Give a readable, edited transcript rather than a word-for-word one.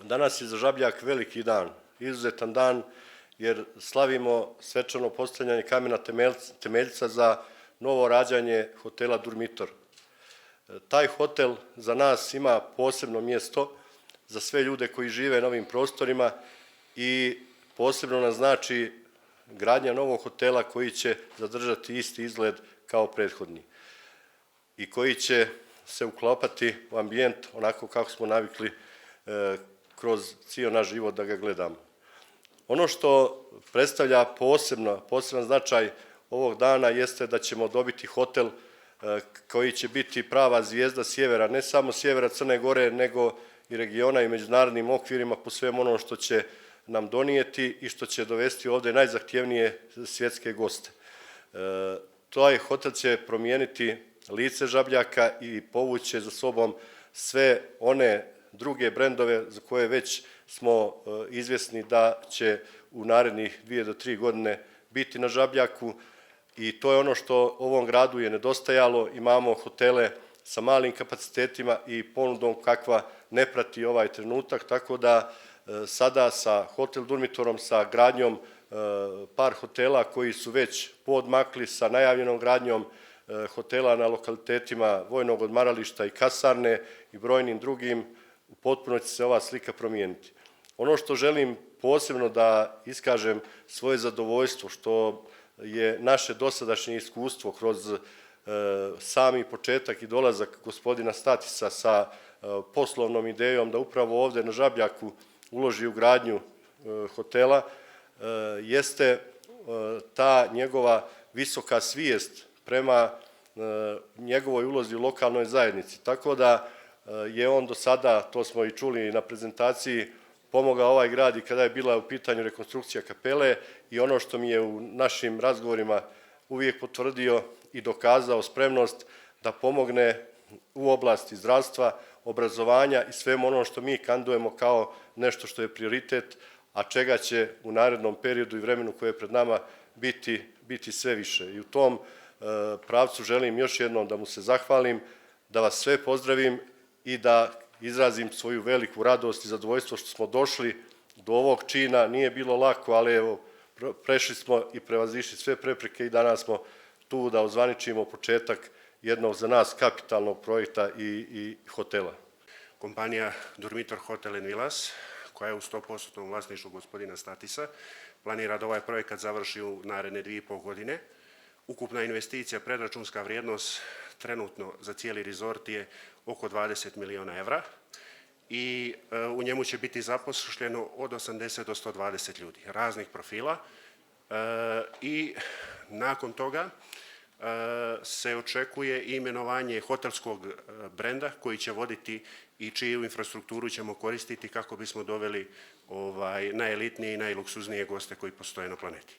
Danas je za Žabljak veliki dan, izuzetan dan, jer slavimo svečano postavljanje kamena temeljca za novo rađanje hotela Durmitor. Taj hotel za nas ima posebno mjesto za sve ljude koji žive na ovim prostorima i posebno nam znači gradnja novog hotela koji će zadržati isti izgled kao prethodni i koji će se uklapati u ambijent onako kako smo navikli kroz cijel naš život da ga gledamo. Ono što predstavlja poseban značaj ovog dana jeste da ćemo dobiti hotel koji će biti prava zvijezda sjevera, ne samo sjevera Crne Gore, nego i regiona i međunarodnim okvirima po svemu ono što će nam donijeti i što će dovesti ovde najzahtjevnije svjetske goste. Taj hotel će promijeniti lice Žabljaka i povući za sobom sve one druge brendove za koje već smo izvjesni da će u narednih 2 do 3 godine biti na Žabljaku i to je ono što ovom gradu je nedostajalo. Imamo hotele sa malim kapacitetima i ponudom kakva ne prati ovaj trenutak, tako da sada sa Hotel Durmitorom, sa gradnjom par hotela koji su već poodmakli, sa najavljenom gradnjom hotela na lokalitetima vojnog odmarališta i kasarne i brojnim drugim, potpuno će se ova slika promijeniti. Ono što želim posebno da iskažem svoje zadovoljstvo, što je naše dosadašnje iskustvo kroz sami početak i dolazak gospodina Statisa sa poslovnom idejom da upravo ovde na Žabljaku uloži u gradnju hotela, jeste ta njegova visoka svijest prema njegovoj ulozi u lokalnoj zajednici. Tako da je on do sada, to smo i čuli na prezentaciji, pomogao ovaj grad i kada je bila u pitanju rekonstrukcija kapele i ono što mi je u našim razgovorima uvijek potvrdio i dokazao spremnost da pomogne u oblasti zdravstva, obrazovanja i svemu ono što mi kandujemo kao nešto što je prioritet, a čega će u narednom periodu i vremenu koje je pred nama biti sve više. I u tom pravcu želim još jednom da mu se zahvalim, da vas sve pozdravim i da izrazim svoju veliku radost i zadovoljstvo što smo došli do ovog čina. Nije bilo lako, ali evo, prešli smo i prevazišli sve prepreke i danas smo tu da ozvaničimo početak jednog za nas kapitalnog projekta i hotela. Kompanija Durmitor Hotel & Villas, koja je u 100% vlasništvu gospodina Statisa, planira da ovaj projekat završi u naredne 2,5 godine. Ukupna investicija, predračunska vrijednost trenutno za cijeli rezort je oko 20 miliona evra i u njemu će biti zaposleno od 80 do 120 ljudi, raznih profila i nakon toga se očekuje i imenovanje hotelskog brenda koji će voditi i čiju infrastrukturu ćemo koristiti kako bismo doveli najelitnije i najluksuznije goste koji postoje na planeti.